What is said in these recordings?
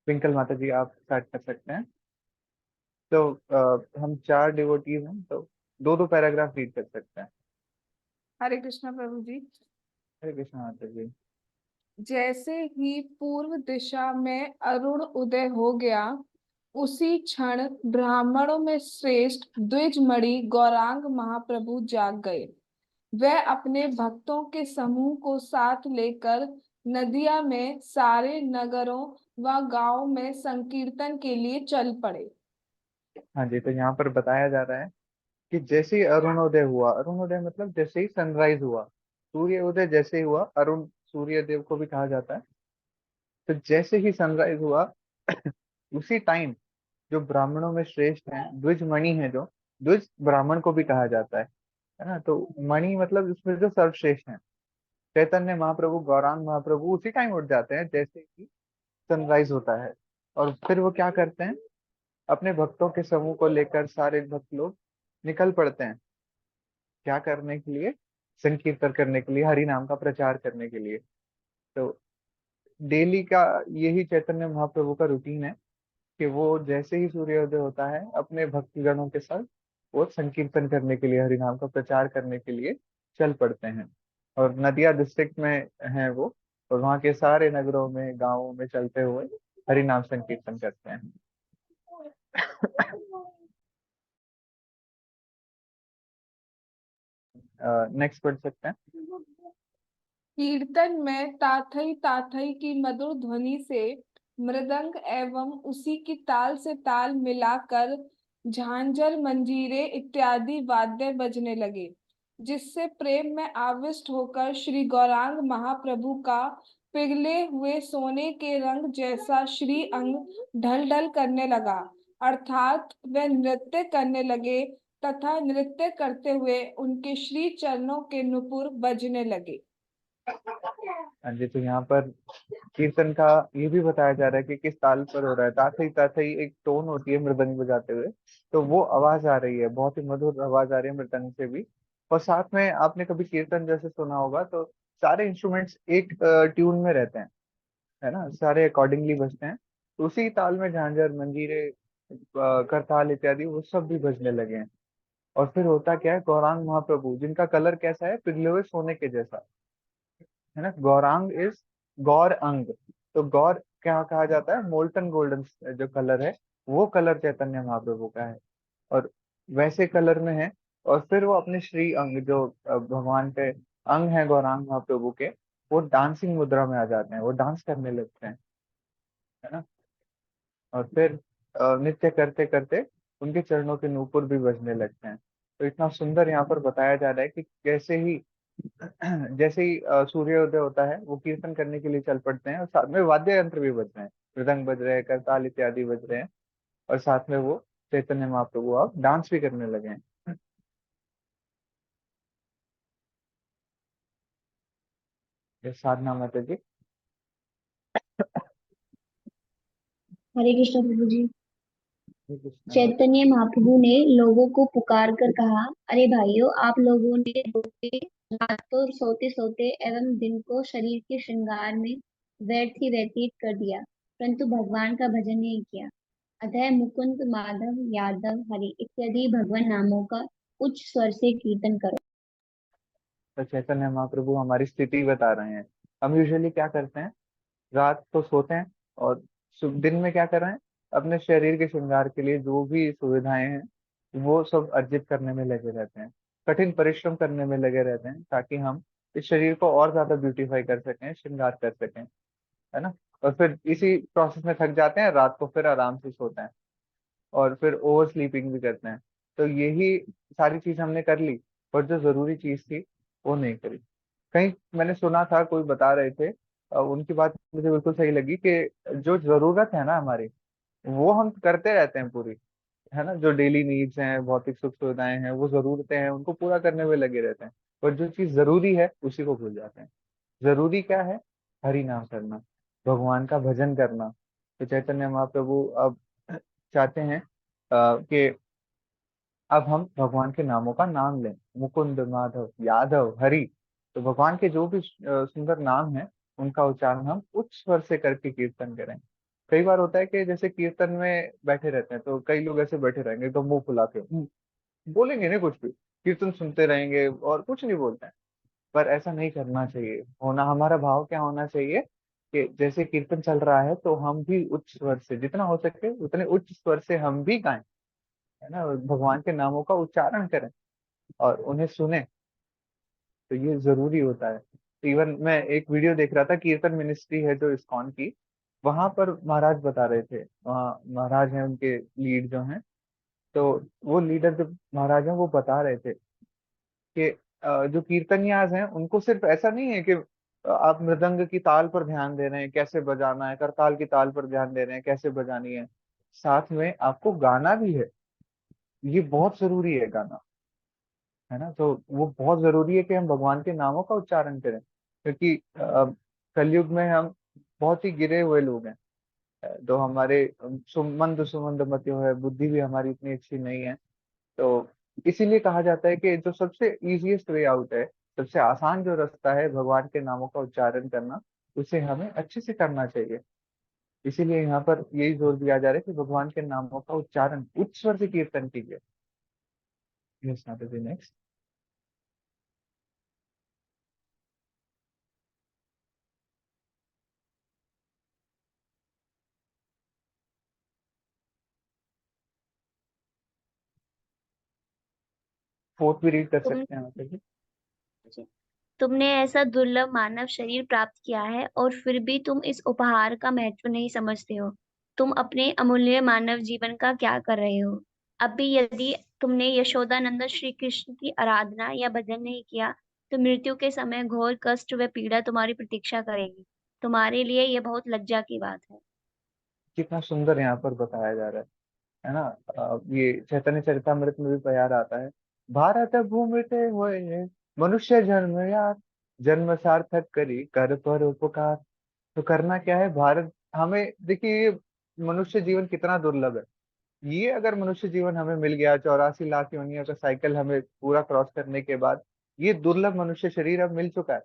Twinkle माता जी आप start कर सकते हैं। तो हम 4 डिवोटीज हैं, तो दो दो पैराग्राफ रीड कर सकते हैं। हरे कृष्णा प्रभु जी। हरे कृष्ण माता जी। जैसे ही पूर्व दिशा में अरुण उदय हो गया, उसी क्षण ब्राह्मणों में श्रेष्ठ द्विजमणि गौरांग महाप्रभु जाग गए। वह अपने भक्तों के समूह को साथ लेकर नदिया में सारे नगरों व गांवों में संकीर्तन के लिए चल पड़े। हाँ जी, तो यहाँ पर बताया जा रहा है कि जैसे ही अरुणोदय हुआ, अरुणोदय मतलब जैसे ही सनराइज हुआ, सूर्य उदय जैसे ही हुआ, अरुण सूर्य देव को भी कहा जाता है। तो जैसे ही सनराइज हुआ उसी टाइम जो ब्राह्मणों में श्रेष्ठ हैं, द्विज मणि है, जो द्विज ब्राह्मण को भी कहा जाता है ना। तो मणि मतलब इसमें जो सर्वश्रेष्ठ है, चैतन्य महाप्रभु, गौरांग महाप्रभु उसी टाइम उठ जाते हैं जैसे ही सनराइज होता है। और फिर वो क्या करते हैं, अपने भक्तों के समूह को लेकर सारे भक्त लोग निकल पड़ते हैं। क्या करने के लिए? संकीर्तन करने के लिए, हरि नाम का प्रचार करने के लिए। तो डेली का यही चैतन्य महाप्रभु का रूटीन है कि वो जैसे ही सूर्योदय होता है अपने भक्तगणों के साथ वो संकीर्तन करने के लिए, हरि नाम का प्रचार करने के लिए चल पड़ते हैं। और नदिया डिस्ट्रिक्ट में है वो, और वहाँ के सारे नगरों में, गांवों में चलते हुए हरि नाम संकीर्तन करते हैं। नेक्स्ट पढ़ सकते हैं। कीर्तन में ताथई ताथई की मधुर ध्वनि से मृदंग एवं उसी की ताल से ताल मिलाकर झांझर मंजीरे इत्यादि वाद्य बजने लगे, जिससे प्रेम में आविष्ट होकर श्री गौरांग महाप्रभु का पिघले हुए सोने के रंग जैसा श्री अंग ढल ढल करने लगा। अर्थात वे नृत्य करने लगे तथा नृत्य करते हुए उनके श्री चरणों के नुपुर बजने लगे। हाँ जी, तो यहाँ पर कीर्तन का ये भी बताया जा रहा है कि किस ताल पर हो रहा है। ताथई ताथई एक टोन होती है मृदंग बजाते हुए, तो वो आवाज आ रही है, बहुत ही मधुर आवाज आ रही है मृदंग से भी। और साथ में आपने कभी कीर्तन जैसे सुना होगा, तो सारे इंस्ट्रूमेंट्स एक ट्यून में रहते हैं, है ना, सारे अकॉर्डिंगली बजते हैं। तो उसी ताल में झांझर, मंजीरे, करताल इत्यादि वो सब भी बजने लगे हैं। और फिर होता क्या है, गौरांग महाप्रभु जिनका कलर कैसा है, पिघले हुए सोने के जैसा, है ना। गौरांग इज गौर अंग। तो गौर क्या कहा जाता है, मोल्टन गोल्डन जो कलर है, वो कलर चैतन्य महाप्रभु का है। और वैसे कलर में है। और फिर वो अपने श्री अंग जो भगवान के अंग है गौरांग महाप्रभु के, वो डांसिंग मुद्रा में आ जाते हैं, वो डांस करने लगते हैं, है ना। और फिर नृत्य करते करते उनके चरणों के नूपुर भी बजने लगते हैं। तो इतना सुंदर यहाँ पर बताया जा रहा है कि कैसे ही जैसे ही सूर्योदय होता है वो कीर्तन करने के लिए चल पड़ते हैं, और साथ में वाद्य यंत्र भी बज रहे हैं, मृदंग बज रहे हैं, करताल इत्यादि बज रहे हैं। और साथ में वो चैतन्य महाप्रभु आप डांस भी करने लगे हैं। ये साधना माता जी। हरे कृष्ण प्रभु जी। हरे कृष्णा माता चैतन्य महाप्रभु ने लोगों को पुकार कर कहा, अरे भाइयों, आप लोगों ने रात को सोते सोते एवं दिन को शरीर के श्रृंगार में व्यर्थ ही व्यतीत कर दिया, परंतु भगवान का भजन नहीं किया। अतः मुकुंद, माधव, यादव, हरि इत्यादि भगवान नामों का उच्च स्वर से कीर्तन करो। तो चैतन्य महाप्रभु हमारी स्थिति बता रहे हैं। हम यूजुअली क्या करते हैं, रात को सोते हैं और दिन में क्या कर रहे हैं, अपने शरीर के श्रृंगार के लिए जो भी सुविधाएं हैं वो सब अर्जित करने में लगे रहते हैं, कठिन परिश्रम करने में लगे रहते हैं, ताकि हम इस शरीर को और ज्यादा ब्यूटीफाई कर सकें, श्रृंगार कर सकें, है ना। और फिर इसी प्रोसेस में थक जाते हैं, रात को फिर आराम से सोते हैं, और फिर ओवर स्लीपिंग भी करते हैं। तो यही सारी चीज हमने कर ली, पर जो जरूरी चीज थी वो नहीं करी। कहीं मैंने सुना था, कोई बता रहे थे, उनकी बात मुझे बिल्कुल सही लगी कि जो जरूरत है ना हमारी, वो हम करते रहते हैं पूरी, है ना। जो डेली नीड्स हैं, भौतिक सुख सुविधाएं हैं, वो जरूरतें हैं, उनको पूरा करने में लगे रहते हैं। पर जो चीज जरूरी है उसी को भूल जाते हैं। जरूरी क्या है? हरि नाम करना, भगवान का भजन करना। तो चैतन्य महाप्रभु अब चाहते हैं कि अब हम भगवान के नामों का नाम लें, मुकुंद, माधव, यादव, हरि। तो भगवान के जो भी सुंदर नाम है, उनका उच्चारण हम उच्च स्वर से करके कीर्तन करें। कई बार होता है कि जैसे कीर्तन में बैठे रहते हैं तो कई लोग ऐसे बैठे रहेंगे तो मुंह फुला के बोलेंगे नहीं कुछ भी, कीर्तन सुनते रहेंगे और कुछ नहीं बोलते हैं। पर ऐसा नहीं करना चाहिए। होना हमारा भाव क्या होना चाहिए कि जैसे कीर्तन चल रहा है तो हम भी उच्च स्वर से, जितना हो सके उतने उच्च स्वर से हम भी गाएं, है ना, भगवान के नामों का उच्चारण करें और उन्हें सुने। तो ये जरूरी होता है। इवन मैं एक वीडियो देख रहा था, कीर्तन मिनिस्ट्री है जो इस्कॉन की, वहां पर महाराज बता रहे थे, वहाँ महाराज हैं उनके लीड जो हैं, तो वो लीडर जो महाराज हैं वो बता रहे थे कि जो कीर्तनियाज हैं उनको सिर्फ ऐसा नहीं है कि आप मृदंग की ताल पर ध्यान दे रहे हैं कैसे बजाना है, करताल की ताल पर ध्यान दे रहे हैं कैसे बजानी है, साथ में आपको गाना भी है। ये बहुत जरूरी है गाना, है ना। तो वो बहुत जरूरी है कि हम भगवान के नामों का उच्चारण करें, क्योंकि कलयुग में हम बहुत ही गिरे हुए लोग हैं। तो हमारे सुमंद सुमंद मति है, बुद्धि भी हमारी इतनी अच्छी नहीं है। तो इसीलिए कहा जाता है कि जो सबसे इजीएस्ट वे आउट है, सबसे आसान जो रास्ता है भगवान के नामों का उच्चारण करना, उसे हमें अच्छे से करना चाहिए। इसीलिए यहाँ पर यही जोर दिया जा रहा है कि भगवान के नामों का उच्चारण उच्च स्वर से कीर्तन कीजिए। नेक्स्ट 4th भी रीड कर तुम सकते हैं यहाँ पे भी। तुमने ऐसा दुर्लभ मानव शरीर प्राप्त किया है और फिर भी तुम इस उपहार का महत्व नहीं समझते हो। तुम अपने अमूल्य मानव जीवन का क्या कर रहे हो? अब भी यदि तुमने यशोदानंदन श्री कृष्ण की आराधना या भजन नहीं किया तो मृत्यु के समय घोर कष्ट व पीड़ा तुम्हारी प्रतीक्षा करेगी। तुम्हारे लिए यह बहुत लज्जा की बात है। कितना सुंदर यहाँ पर बताया जा रहा है ना। ये चैतन्य चरितमृत में भी प्यार आता है। भारत भूमिते हुए मनुष्य जन्म यार, जन्म सार्थक करी कर पर उपकार। तो करना क्या है भारत, हमें देखिए ये मनुष्य जीवन कितना दुर्लभ है। ये अगर मनुष्य जीवन हमें मिल गया 84 लाख योनियों का साइकिल हमें पूरा क्रॉस करने के बाद, ये दुर्लभ मनुष्य शरीर अब मिल चुका है।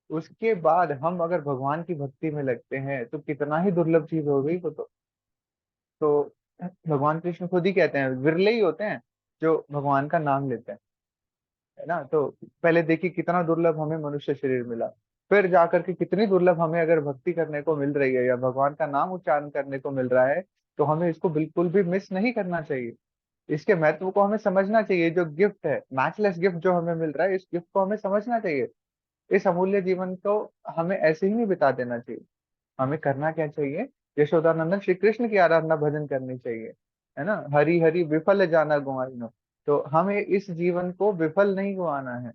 उसके बाद हम अगर भगवान की भक्ति में लगते हैं तो कितना ही दुर्लभ चीज हो गई वो तो भगवान कृष्ण खुद ही कहते हैं विरले ही होते हैं जो भगवान का नाम लेते हैं, है ना। तो पहले देखिए कितना दुर्लभ हमें मनुष्य शरीर मिला, फिर जाकर के कितनी दुर्लभ हमें अगर भक्ति करने को मिल रही है या भगवान का नाम उच्चारण करने को मिल रहा है, तो हमें इसको बिल्कुल भी मिस नहीं करना चाहिए। इसके महत्व को हमें समझना चाहिए। जो गिफ्ट है, मैचलेस गिफ्ट जो हमें मिल रहा है, इस गिफ्ट को हमें समझना चाहिए। इस अमूल्य जीवन को हमें ऐसे ही नहीं बिता देना चाहिए। हमें करना क्या चाहिए, यशोदानंदन श्री कृष्ण की आराधना भजन करनी चाहिए, है ना। हरि हरि विफल जाना गुमाइनो। तो हमें इस जीवन को विफल नहीं गवाना है।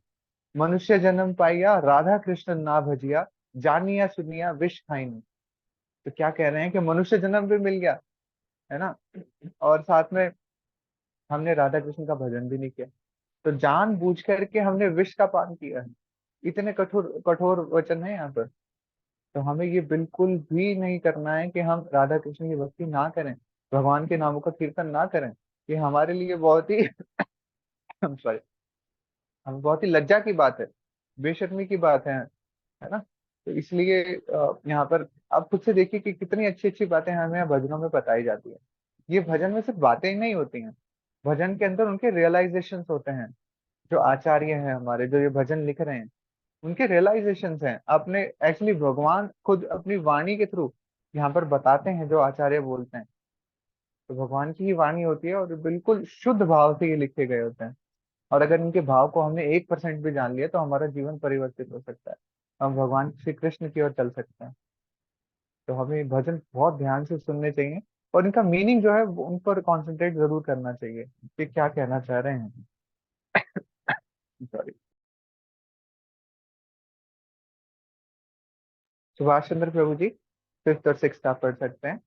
मनुष्य जन्म पाइया राधा कृष्ण ना भजिया, जानिया सुनिया विष खाइनु। तो क्या कह रहे हैं कि मनुष्य जन्म भी मिल गया, है ना, और साथ में हमने राधा कृष्ण का भजन भी नहीं किया, तो जान बूझ करके हमने विष का पान किया है। इतने कठोर कठोर वचन है यहाँ पर। तो हमें ये बिल्कुल भी नहीं करना है कि हम राधा कृष्ण की भक्ति ना करें, भगवान के नामों का कीर्तन ना करें। ये हमारे लिए बहुत ही सॉरी, हम बहुत ही लज्जा की बात है, बेशर्मी की बात है ना। तो इसलिए यहाँ पर आप खुद से देखिए कि कितनी अच्छी अच्छी बातें हमें यहाँ भजनों में बताई जाती है। ये भजन में सिर्फ बातें ही नहीं होती हैं, भजन के अंदर उनके रियलाइजेशन होते हैं। जो आचार्य हैं हमारे, जो ये भजन लिख रहे हैं, उनके रियलाइजेशंस हैं अपने। एक्चुअली भगवान खुद अपनी वाणी के थ्रू यहाँ पर बताते हैं, जो आचार्य बोलते हैं तो भगवान की ही वाणी होती है और बिल्कुल शुद्ध भाव से ये लिखे गए होते हैं। और अगर इनके भाव को हमने 1% भी जान लिया तो हमारा जीवन परिवर्तित हो सकता है, हम भगवान श्री कृष्ण की ओर चल सकते हैं। तो हमें भजन बहुत ध्यान से सुनने चाहिए और इनका मीनिंग जो है उन पर कॉन्सेंट्रेट जरूर करना चाहिए कि क्या कहना चाह रहे हैं। सॉरी। सुभाष चंद्र प्रभु जी 5th और 6th आप पढ़ सकते हैं।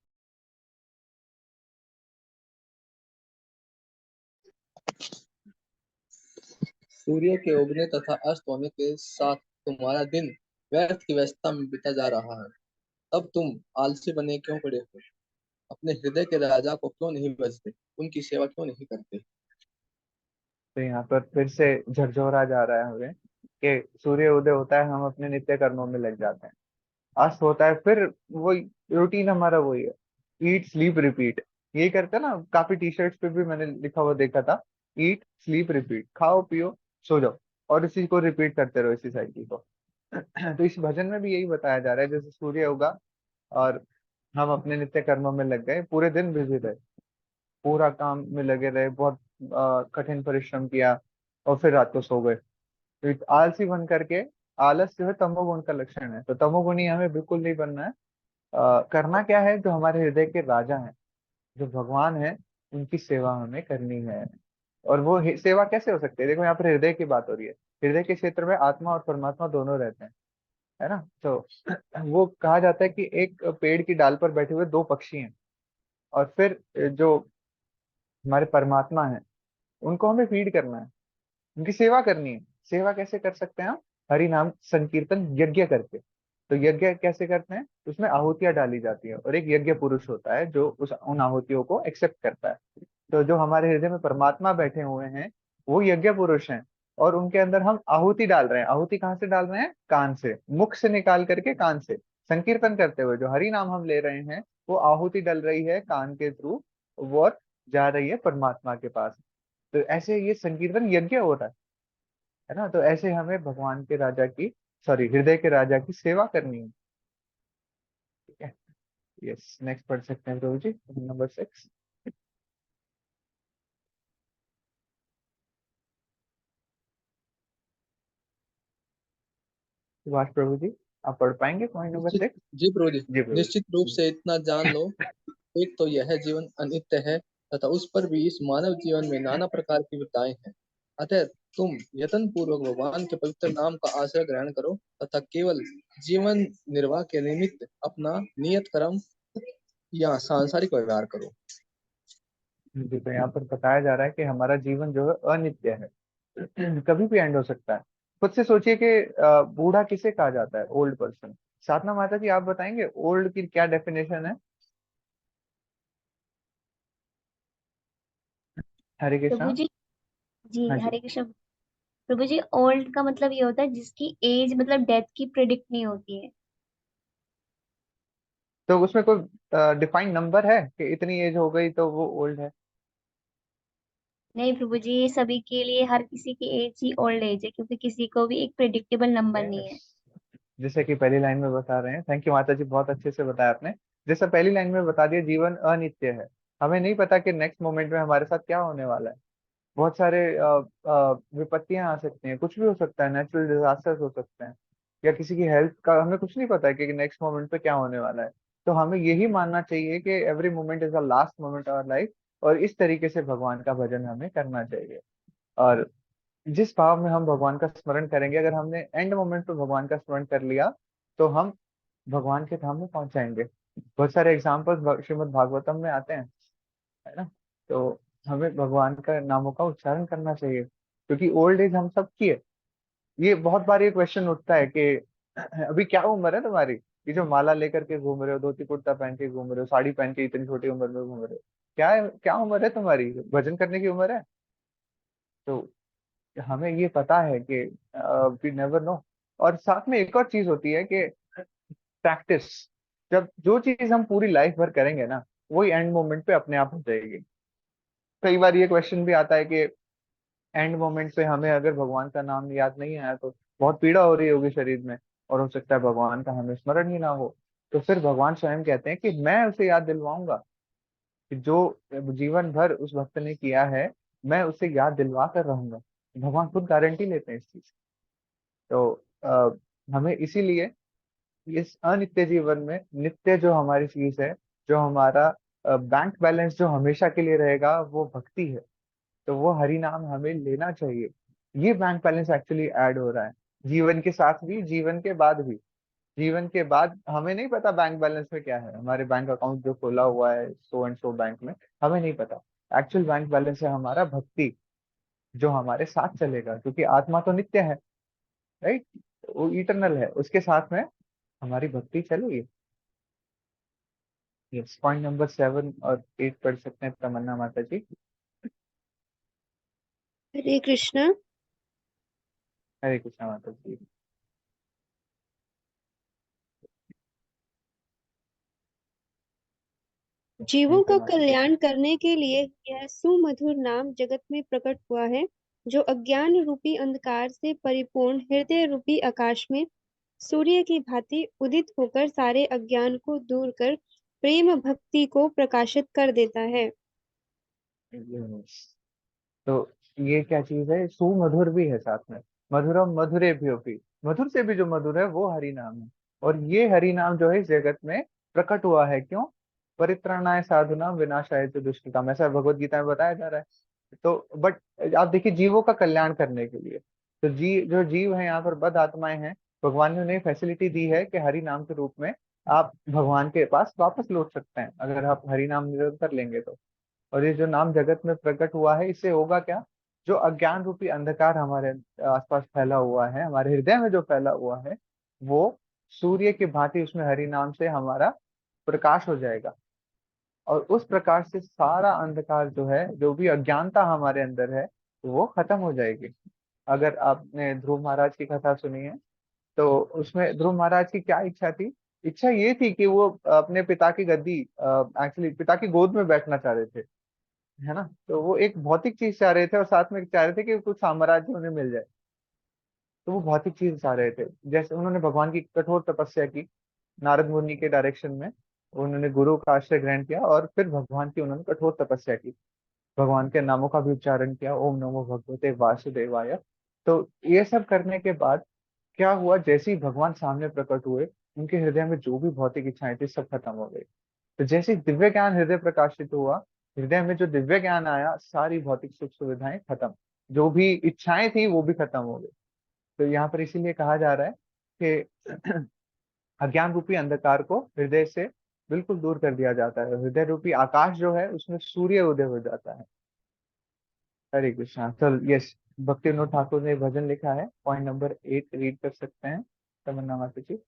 सूर्य के उगने तथा अस्त होने के साथ तुम्हारा दिन व्यर्थ की व्यस्तता में बीता जा रहा है। तब तुम आलसी बने क्यों पड़े हो? अपने हृदय के राजा को क्यों नहीं बजते? उनकी सेवा क्यों नहीं करते? तो यहाँ पर फिर से झकझोरा जा रहा है हमें कि सूर्य उदय होता है, हम अपने नित्य कर्मों में लग जाते हैं, अस्त होता है, फिर वही रूटीन हमारा वही है। ईट स्लीप रिपीट, यही करते हैं ना, काफी टी शर्ट्स पे भी मैंने लिखा हुआ देखा था, ईट स्लीप रिपीट, खाओ पियो सो जाओ, और इसी को रिपीट करते रहो, इसी साइकिल को। तो इस भजन में भी यही बताया जा रहा है, जैसे सूर्य उगा और हम अपने नित्य कर्मों में लग गए, पूरे दिन बिजी रहे, पूरा काम में लगे रहे, बहुत कठिन परिश्रम किया, और फिर रात को सो गए। तो एक आलसी बन करके, आलस जो है तमोगुण का लक्षण है, तो तमोगुणी हमें बिल्कुल नहीं बनना है। करना क्या है, जो हमारे हृदय के राजा हैं, जो भगवान है, उनकी सेवा हमें करनी है। और वो सेवा कैसे हो सकती है, देखो यहाँ पर हृदय की बात हो रही है, हृदय के क्षेत्र में आत्मा और परमात्मा दोनों रहते हैं, है ना। तो वो कहा जाता है कि एक पेड़ की डाल पर बैठे हुए दो पक्षी हैं, और फिर जो हमारे परमात्मा है, उनको हमें फीड करना है, उनकी सेवा करनी है। सेवा कैसे कर सकते हैं हम, हरि नाम संकीर्तन यज्ञ करके। तो यज्ञ कैसे करते हैं, उसमें आहुतियां डाली जाती है, और एक यज्ञ पुरुष होता है जो उस उन आहुतियों को एक्सेप्ट करता है। तो जो हमारे हृदय में परमात्मा बैठे हुए हैं, वो यज्ञ पुरुष हैं, और उनके अंदर हम आहुति डाल रहे हैं। आहुति कहाँ से डाल रहे हैं, कान से, मुख से निकाल करके कान से, संकीर्तन करते हुए जो हरि नाम हम ले रहे हैं, वो आहुति डल रही है कान के थ्रू, वो जा रही है परमात्मा के पास। तो ऐसे ये संकीर्तन यज्ञ हो रहा है ना। तो ऐसे हमें भगवान के राजा की, सॉरी, हृदय के राजा की सेवा करनी है। ठीक है, यस, नेक्स्ट पढ़ सकते हैं प्रभु जी, नंबर 6। सुभाष प्रभु जी, आप पढ़ पाएंगे पॉइंट नंबर निश्चित 6? जी प्रभु जी। जी प्रभु निश्चित रूप जी। से इतना जान लो, एक तो यह जीवन अनित्य है, तथा उस पर भी इस मानव जीवन में नाना प्रकार की विपदाएं हैं। अतः तुम यत्न पूर्वक भगवान के पवित्र नाम का आश्रय ग्रहण करो, तथा केवल जीवन निर्वाह के निमित्त अपना नियत कर्म या सांसारिक व्यवहार करो। जी, तो यहाँ पर बताया जा रहा है कि हमारा जीवन जो है अनित्य है, कभी भी एंड हो सकता है। खुद से सोचिए कि बूढ़ा किसे कहा जाता है, ओल्ड पर्सन। साधना माता जी, आप बताएंगे ओल्ड की क्या डेफिनेशन है? हरे प्रभु कृष्णा। जी। जी हाँ जी। हरे कृष्ण। प्रभु जी, ओल्ड का मतलब ये होता है जिसकी एज मतलब डेथ की प्रिडिक्ट नहीं होती है। तो उसमें कोई डिफाइंड नंबर है कि इतनी एज हो गई तो वो ओल्ड है? नहीं प्रभु जी, ये सभी के लिए, हर किसी की एज ही ओल्ड एज है, क्योंकि किसी को भी एक प्रिडिक्टेबल नंबर नहीं यस, है। जैसे कि पहली लाइन में बता रहे हैं, थैंक यू माता जी, बहुत अच्छे से बताया आपने। जैसे पहली लाइन में बता दिया, जीवन अनित्य है, हमें नहीं पता कि नेक्स्ट मोमेंट में हमारे साथ क्या होने वाला है। बहुत सारे विपत्तियां आ सकती हैं, कुछ भी हो सकता है, नेचुरल डिजास्टर्स हो सकते हैं, या किसी की हेल्थ का हमें कुछ नहीं पता है कि नेक्स्ट मोमेंट पे क्या होने वाला है। तो हमें यही मानना चाहिए कि every moment is the last moment of life, और इस तरीके से भगवान का भजन हमें करना चाहिए। और जिस भाव में हम भगवान का स्मरण करेंगे, अगर हमने एंड मोमेंट पे भगवान का स्मरण कर लिया, तो हम भगवान के धाम में पहुंच जाएंगे। बहुत सारे एग्जाम्पल्स श्रीमद् भागवतम में आते हैं, है ना। तो हमें भगवान का नामों का उच्चारण करना चाहिए, क्योंकि ओल्ड एज हम सब की है। ये बहुत बार ये क्वेश्चन उठता है कि अभी क्या उम्र है तुम्हारी, ये जो माला लेकर के घूम रहे हो, धोती कुर्ता पहन के घूम रहे हो, साड़ी पहन के इतनी छोटी उम्र में घूम रहे हो, क्या है, क्या उम्र है तुम्हारी, भजन करने की उम्र है? तो हमें ये पता है कि वी नेवर नो। और साथ में एक और चीज होती है कि प्रैक्टिस, जब जो चीज हम पूरी लाइफ भर करेंगे ना, वही एंड मोमेंट पे अपने आप हो जाएगी। कई बार ये क्वेश्चन भी आता है कि एंड मोमेंट पे हमें अगर भगवान का नाम याद नहीं आया तो बहुत पीड़ा हो रही होगी शरीर में, और हो सकता है भगवान का हमें स्मरण ही ना हो। तो फिर भगवान स्वयं कहते हैं कि मैं उसे याद दिलवाऊंगा, कि जो जीवन भर उस भक्त ने किया है, मैं उसे याद दिलवा कर रहूंगा। भगवान खुद गारंटी लेते हैं इस चीज। तो हमें इसीलिए इस अनित्य जीवन में नित्य जो हमारी चीज है, जो हमारा बैंक बैलेंस जो हमेशा के लिए रहेगा, वो भक्ति है। तो वो हरि नाम हमें लेना चाहिए। ये बैंक बैलेंस एक्चुअली ऐड हो रहा है, जीवन के साथ भी, जीवन के बाद भी। जीवन के बाद हमें नहीं पता बैंक बैलेंस में क्या है, हमारे बैंक अकाउंट जो खोला हुआ है सो एंड सो बैंक में, हमें नहीं पता। एक्चुअल बैंक बैलेंस है हमारा भक्ति, जो हमारे साथ चलेगा, क्योंकि आत्मा तो नित्य है, राइट, वो इटरनल है, उसके साथ में हमारी भक्ति चलेगी। यस, पॉइंट नंबर 7 और 8 पढ़ सकते हैं तमन्ना माता जी। हरे कृष्णा। हरे कृष्णा माता जी। जीवों यहीं पे का माता जी। कल्याण करने के लिए यह सुमधुर नाम जगत में प्रकट हुआ है, जो अज्ञान रूपी अंधकार से परिपूर्ण हृदय रूपी आकाश में सूर्य की भांति उदित होकर सारे अज्ञान को दूर कर प्रेम भक्ति को प्रकाशित कर देता है। Yes. तो ये क्या चीज है, सुमधुर भी है साथ में, मधुरम मधुरे भी, मधुर से भी जो मधुर है वो हरि नाम है। और ये हरि नाम जो है इस जगत में प्रकट हुआ है, क्यों? परित्राणाय साधुनाम विनाशाय च दुष्कृताम, ऐसा भगवत गीता में बताया जा रहा है। तो बट आप देखिए, जीवों का कल्याण करने के लिए, तो जो जीव है यहाँ पर बद आत्माएं हैं, भगवान ने उन्हें फैसिलिटी दी है कि हरि नाम के रूप में आप भगवान के पास वापस लौट सकते हैं, अगर आप हरि नाम निरंतर लेंगे तो। और ये जो नाम जगत में प्रकट हुआ है, इससे होगा क्या? जो अज्ञान रूपी अंधकार हमारे आसपास फैला हुआ है, हमारे हृदय में जो फैला हुआ है, वो सूर्य की भांति उसमें हरि नाम से हमारा प्रकाश हो जाएगा। और उस प्रकाश से सारा अंधकार जो है, जो भी अज्ञानता हमारे अंदर है, वो खत्म हो जाएगी। अगर आपने ध्रुव महाराज की कथा सुनी है, तो उसमें ध्रुव महाराज की क्या इच्छा थी? इच्छा ये थी कि वो अपने पिता की गद्दी, एक्चुअली पिता की गोद में बैठना चाह रहे थे, है ना। तो वो एक भौतिक चीज चाह रहे थे, और साथ में चाह रहे थे कि कुछ साम्राज्य उन्हें मिल जाए। तो वो भौतिक चीज चाह रहे थे। जैसे उन्होंने भगवान की कठोर तपस्या की, नारद मुनि के डायरेक्शन में उन्होंने गुरु का आश्रय ग्रहण किया, और फिर भगवान की उन्होंने कठोर तपस्या की, भगवान के नामों का भी उच्चारण किया, ओम नमो भगवते वासुदेवाय। तो ये सब करने के बाद क्या हुआ, जैसे ही भगवान सामने प्रकट हुए, उनके हृदय में जो भी भौतिक इच्छाएं थी सब खत्म हो गई। तो जैसे ही दिव्य ज्ञान हृदय प्रकाशित हुआ, हृदय में जो दिव्य ज्ञान आया, सारी भौतिक सुख सुविधाएं खत्म, जो भी इच्छाएं थी वो भी खत्म हो गई। तो यहाँ पर इसीलिए कहा जा रहा है कि अज्ञान रूपी अंधकार को हृदय से बिल्कुल दूर कर दिया जाता है, हृदय रूपी आकाश जो है उसमें सूर्य उदय हो जाता है। हरे कृष्णा। चल यस, भक्ति विनोद ठाकुर ने भजन लिखा है, पॉइंट नंबर 8 रीड कर सकते हैं, तमन्ना माता जी।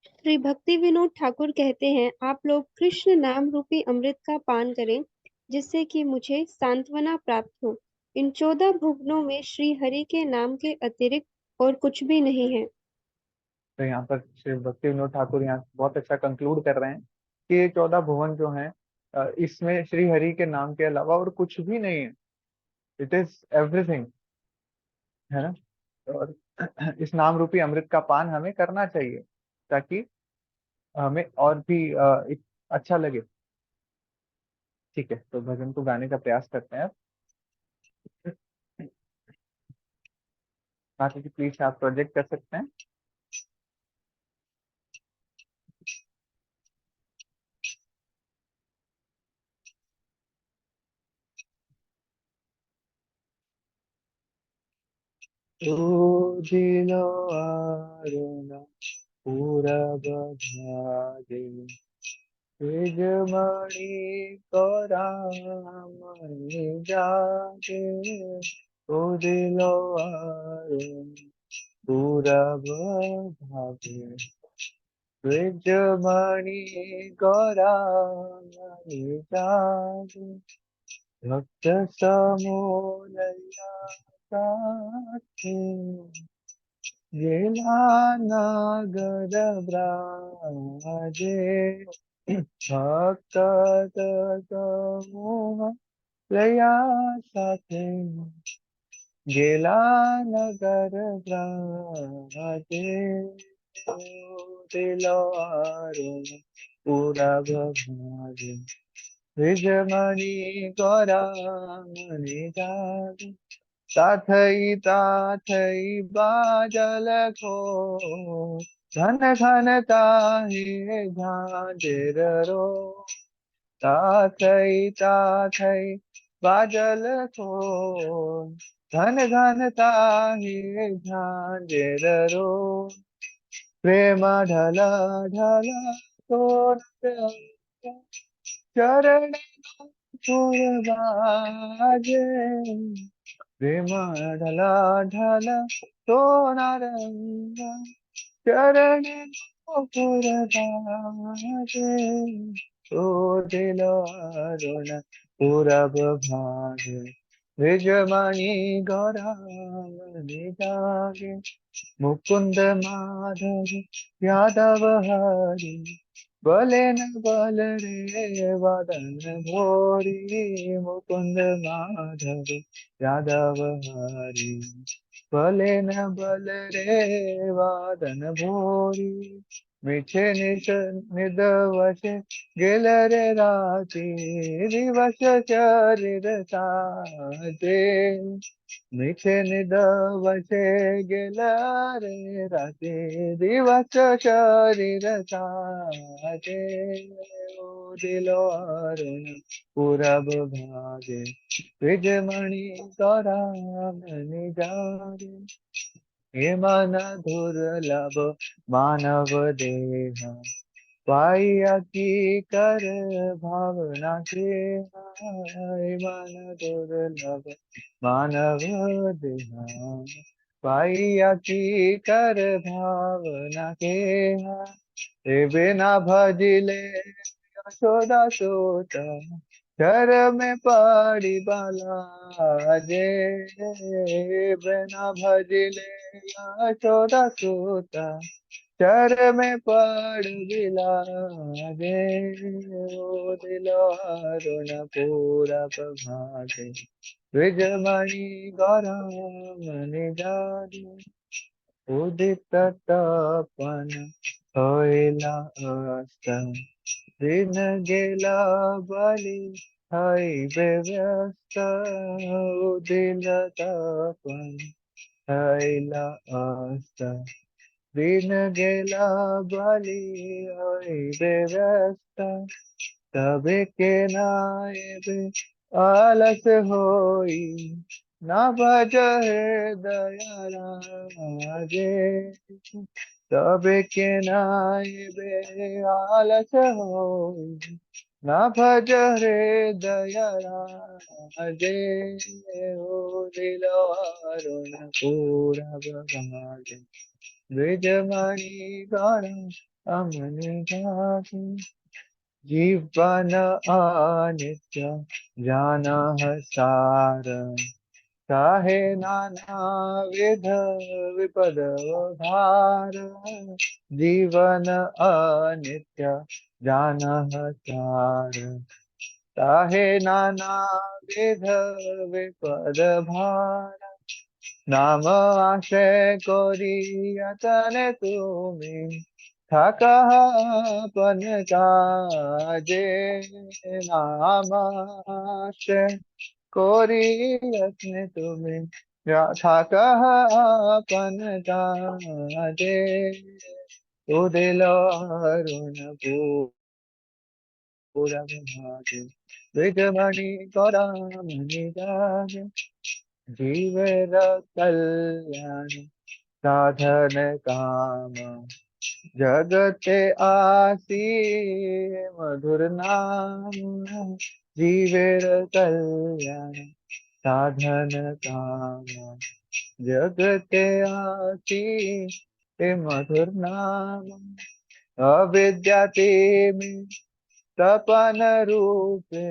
श्री भक्ति विनोद ठाकुर कहते हैं, आप लोग कृष्ण नाम रूपी अमृत का पान करें, जिससे कि मुझे सांत्वना प्राप्त हो। इन 14 भुवनों में श्री हरि के नाम के अतिरिक्त और कुछ भी नहीं है। तो यहाँ पर श्री भक्ति विनोद ठाकुर यहाँ बहुत अच्छा कंक्लूड कर रहे हैं कि ये 14 भुवन जो हैं, इसमें श्री हरि के नाम के अलावा और कुछ भी नहीं है। इट इज एवरीथिंग, है ना। और इस नाम रूपी अमृत का पान हमें करना चाहिए, ताकि हमें और भी अच्छा लगे। ठीक है, तो भजन को गाने का प्रयास करते हैं अब। माता जी प्लीज आप प्रोजेक्ट कर सकते हैं। ओजिलो आरुणा पूरब भागे, तेजमणि करामणि जागे। ओजिलो आरुणा पूरब भागे, तेजमणि करामणि जागे। भक्त समोलया साथे, गेला नागर ब्राजे। भक्त समूह लया साथे, गेला नगर ब्राजे। दिलो अरुण पूरब भागे, विजमणि गौरामणि जागे। ताथई ताथई बाजल खो, घन घन ताहि झांझर रो। ताथई ताथई बाजल खो, घन घन ताहि झांझर रो। प्रेम ढला ढला तो चरण पूरबाजे। प्रेम ढला ढला तो नारंगा, चरण पूरबाजे। ओ दिलो अरुण पूरब भागे, निजमणि गौरामणि जागे। मुकुंद माधव यादव हरि, बले न बल रे वदन भोरी मुकुंद माधव यादव हरि। बले न बल रे वदन भोरी मिछे निश निद वश गेल रे राती दिवस चरित साजे। मिछे निद वशे गेल रे राती दिवस शरीर साजे। ओ दिलो अरुण पूरब भागे विजमणि करा मनि जागे। हे मन दुर्लभ मानव देहा पाइया की कर भावना के। हे मन दुर्लभ मानव देहा पाइया की कर भावना के। हे बिना भजिले यशोदा सोता घर में पड़ी बाला जे। बिना भजिले यशोदा सोता चर में पड़ बिलाजे। ओ दिलो अरुण पूरब भागे विजमणि गौरम निजारे। उदित तपन होइला अस्त दिन गेला बलि हई व्यस्त। उदित तपन होइला अस्त दिन गेला बलि हई व्यस्त। तबे के नायब आलस होई ना भज हे दया राजे। तबे के नायब आलस होई ना भज रे दया राजे। ओ दिलो अरुण पूरब भागे विजमणि गण अमनि जागे। जीवन अनित्य जान सार काहे नाना विध विपद भार। जीवन अनित्य जान सार काहे नाना विध विपद भार। नाम आश्रय करी यतन तुम्हें থাকা আপন কাজে। নাম আশ্রয় করি যত্নে তুমি থাকা আপন কাজে। উদিল অরুণ पूरब भागे विजमणि करा मनि जागे। जीवर कल्याण साधन काम जगते आसी मधुर नाम। जीवेर कल्याण साधन काम जगते आसी मधुर नाम। अविद्याते में तपन रूपे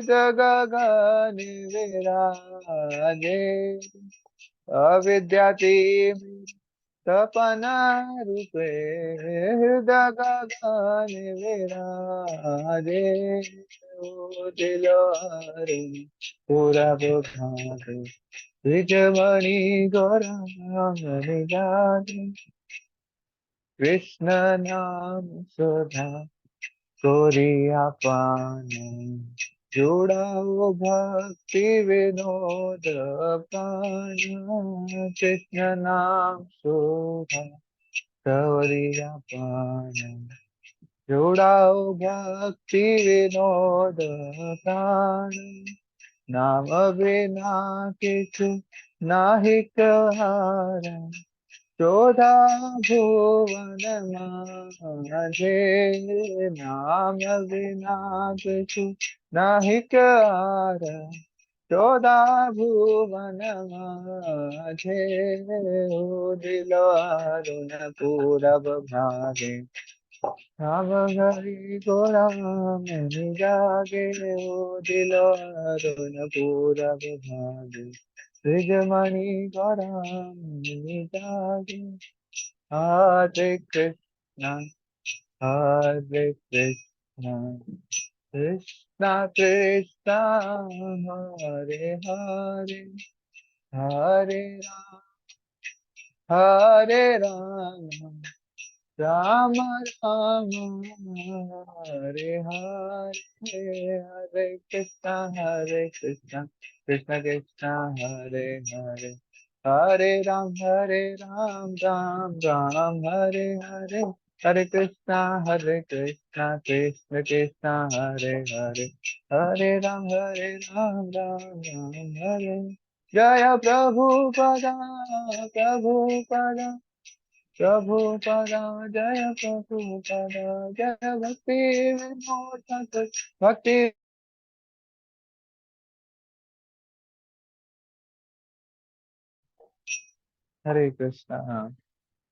जग गगन विराजे। अविद्याते तपन रूपे जग गगन विराजे। ओ दिलो अरुण पूरब भागे विजमणि गौरम जागे। कृष्ण नाम सुधा कोरिया पान जोड़ाओ भक्ति विनोद पान। कृष्ण नाम सुधा कोरिया पान जोड़ाओ भक्ति विनोद प्राण। नाम बिना किछु नाहि कहारा चौधा भुवन मांझे। नाम बिना किछु नाहि कहारा चौदह भुवन माझे। ओ दिलो अरुण पूरब भागे राम हरि गोरा मनि जागे। ओ दिलो अरुण पूरब भागे विजमणि गौरा मनि जागे। हरे कृष्णा हरे कृष्णा कृष्णा कृष्णा हरे हरे हरे राम राम राम हरे हरे हरे कृष्णा कृष्णा कृष्णा हरे हरे हरे राम राम राम हरे हरे हरे कृष्णा कृष्ण कृष्णा हरे हरे हरे राम राम राम हरे जय प्रभुपदा प्रभुपदा प्रभुपदा जय प्रभुपदा जय भक्ति विनोद ठाकुर भक्ति। हरे कृष्णा।